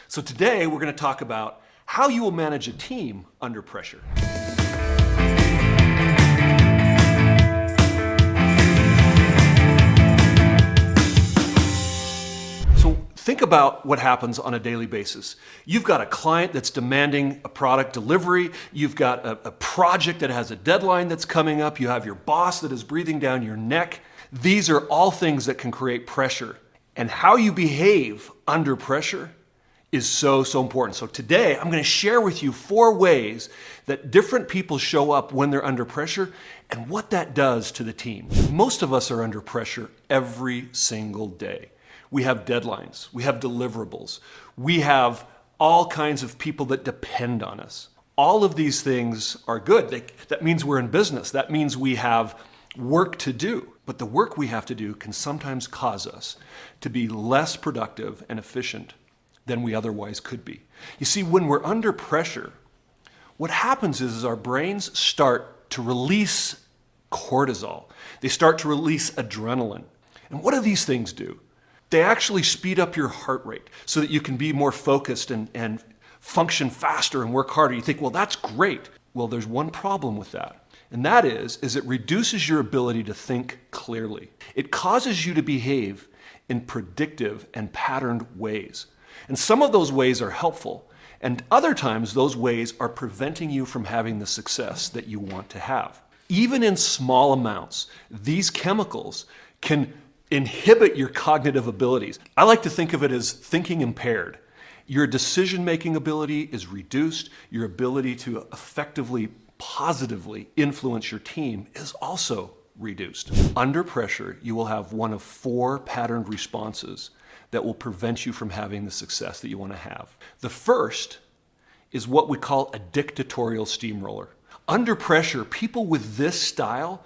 So today we're going to talk about how you will manage a team under pressure. So think about what happens on a daily basis. You've got a client that's demanding a product delivery. You've got a project that has a deadline that's coming up. You have your boss that is breathing down your neck. These are all things that can create pressure. And how you behave under pressure is so important. So today I'm going to share with you 4 ways that different people show up when they're under pressure and what that does to the team. Most of us are under pressure every single day. We have deadlines, we have deliverables, we have all kinds of people that depend on us. All of these things are good. That means we're in business. That means we have work to do. But the work we have to do can sometimes cause us to be less productive and efficient than we otherwise could be. You see, when we're under pressure, what happens is our brains start to release cortisol. They start to release adrenaline. And what do these things do? They actually speed up your heart rate so that you can be more focused and function faster and work harder. You think, well, that's great. Well, there's one problem with that. And that is it reduces your ability to think clearly. It causes you to behave in predictive and patterned ways. And some of those ways are helpful, and other times those ways are preventing you from having the success that you want to have. Even in small amounts, these chemicals can inhibit your cognitive abilities. I like to think of it as thinking impaired. Your decision-making ability is reduced. Your ability to effectively, positively influence your team is also reduced. Under pressure, you will have one of 4 patterned responses that will prevent you from having the success that you want to have. The first is what we call a dictatorial steamroller. Under pressure, people with this style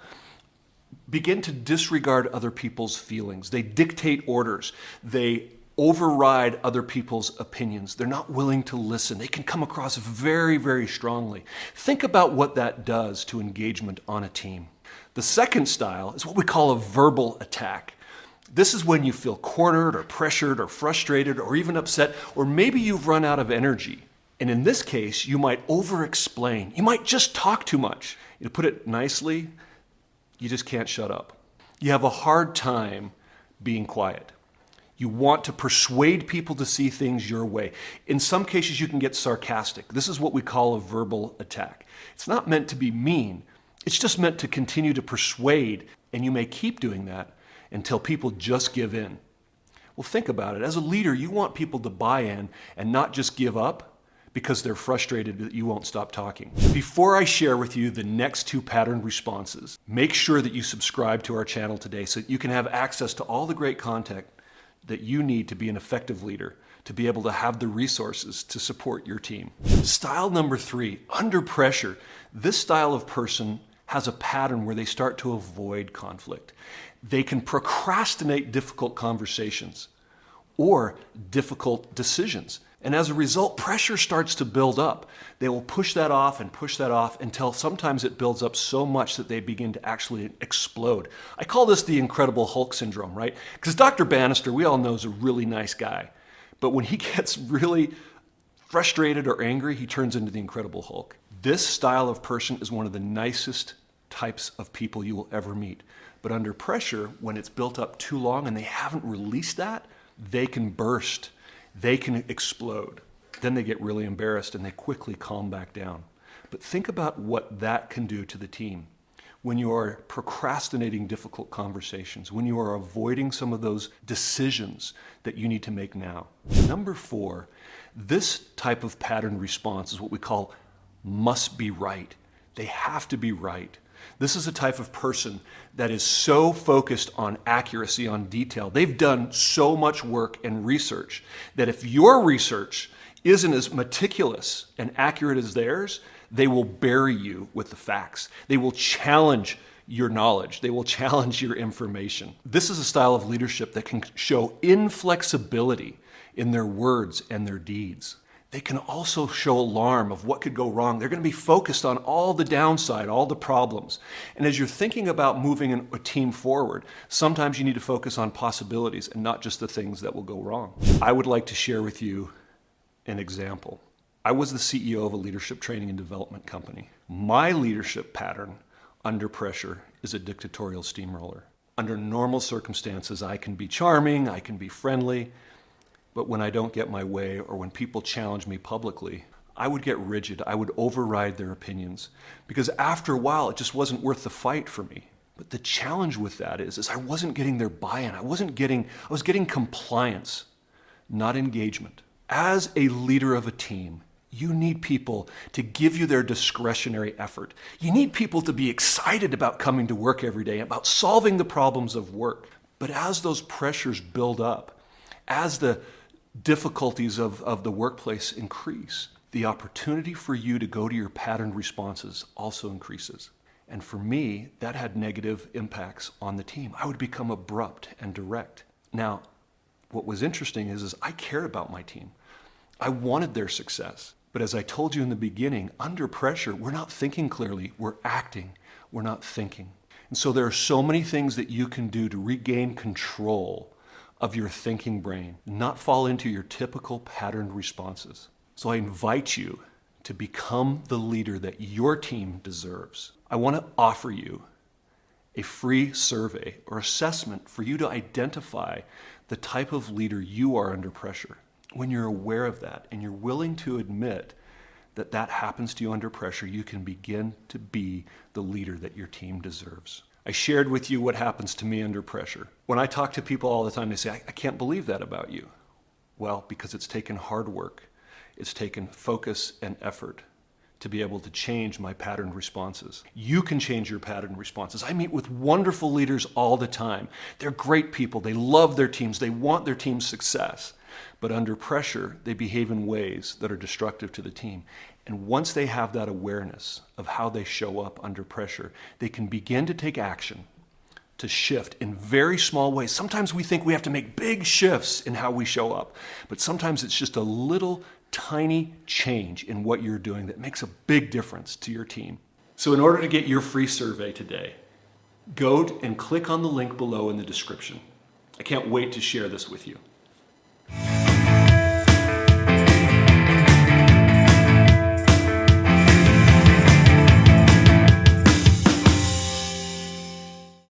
begin to disregard other people's feelings. They dictate orders. They override other people's opinions. They're not willing to listen. They can come across very strongly. Think about what that does to engagement on a team. The second style is what we call a verbal attack. This is when you feel cornered or pressured or frustrated or even upset, or maybe you've run out of energy. And in this case, you might over-explain. You might just talk too much. To put it nicely, you just can't shut up. You have a hard time being quiet. You want to persuade people to see things your way. In some cases, you can get sarcastic. This is what we call a verbal attack. It's not meant to be mean. It's just meant to continue to persuade, and you may keep doing that until people just give in. Well, think about it. As a leader, you want people to buy in and not just give up because they're frustrated that you won't stop talking. Before I share with you the next 2 patterned responses, make sure that you subscribe to our channel today so that you can have access to all the great content that you need to be an effective leader, to be able to have the resources to support your team. Style number 3, under pressure. This style of person has a pattern where they start to avoid conflict. They can procrastinate difficult conversations or difficult decisions. And as a result, pressure starts to build up. They will push that off until sometimes it builds up so much that they begin to actually explode. I call this the Incredible Hulk syndrome, right? Because Dr. Bannister, we all know, is a really nice guy. But when he gets really frustrated or angry, he turns into the Incredible Hulk. This style of person is one of the nicest types of people you will ever meet. But under pressure, when it's built up too long and they haven't released that, they can burst. They can explode. Then they get really embarrassed and they quickly calm back down. But think about what that can do to the team. When you are procrastinating difficult conversations, when you are avoiding some of those decisions that you need to make now. Number 4, this type of pattern response is what we call must be right. They have to be right. This is a type of person that is so focused on accuracy, on detail. They've done so much work and research that if your research isn't as meticulous and accurate as theirs, they will bury you with the facts. They will challenge your knowledge. They will challenge your information. This is a style of leadership that can show inflexibility in their words and their deeds. They can also show alarm of what could go wrong. They're going to be focused on all the downside, all the problems. And as you're thinking about moving a team forward, sometimes you need to focus on possibilities and not just the things that will go wrong. I would like to share with you an example. I was the CEO of a leadership training and development company. My leadership pattern under pressure is a dictatorial steamroller. Under normal circumstances, I can be charming, I can be friendly, but when I don't get my way or when people challenge me publicly, I would get rigid. I would override their opinions because after a while, it just wasn't worth the fight for me. But the challenge with that is I wasn't getting their buy-in. I was getting compliance, not engagement. As a leader of a team, you need people to give you their discretionary effort. You need people to be excited about coming to work every day, about solving the problems of work. But as those pressures build up, as the difficulties of the workplace increase, the opportunity for you to go to your patterned responses also increases. And for me, that had negative impacts on the team. I would become abrupt and direct. Now, what was interesting is I cared about my team. I wanted their success. But as I told you in the beginning, under pressure, we're not thinking clearly, we're acting, we're not thinking. And so there are so many things that you can do to regain control of your thinking brain, not fall into your typical patterned responses. So I invite you to become the leader that your team deserves. I want to offer you a free survey or assessment for you to identify the type of leader you are under pressure. When you're aware of that and you're willing to admit that that happens to you under pressure, you can begin to be the leader that your team deserves. I shared with you what happens to me under pressure. When I talk to people all the time, they say, I can't believe that about you. Well, because it's taken hard work. It's taken focus and effort to be able to change my patterned responses. You can change your patterned responses. I meet with wonderful leaders all the time. They're great people. They love their teams. They want their team's success. But under pressure, they behave in ways that are destructive to the team. And once they have that awareness of how they show up under pressure, they can begin to take action to shift in very small ways. Sometimes we think we have to make big shifts in how we show up, but sometimes it's just a little tiny change in what you're doing that makes a big difference to your team. So in order to get your free survey today, go and click on the link below in the description. I can't wait to share this with you.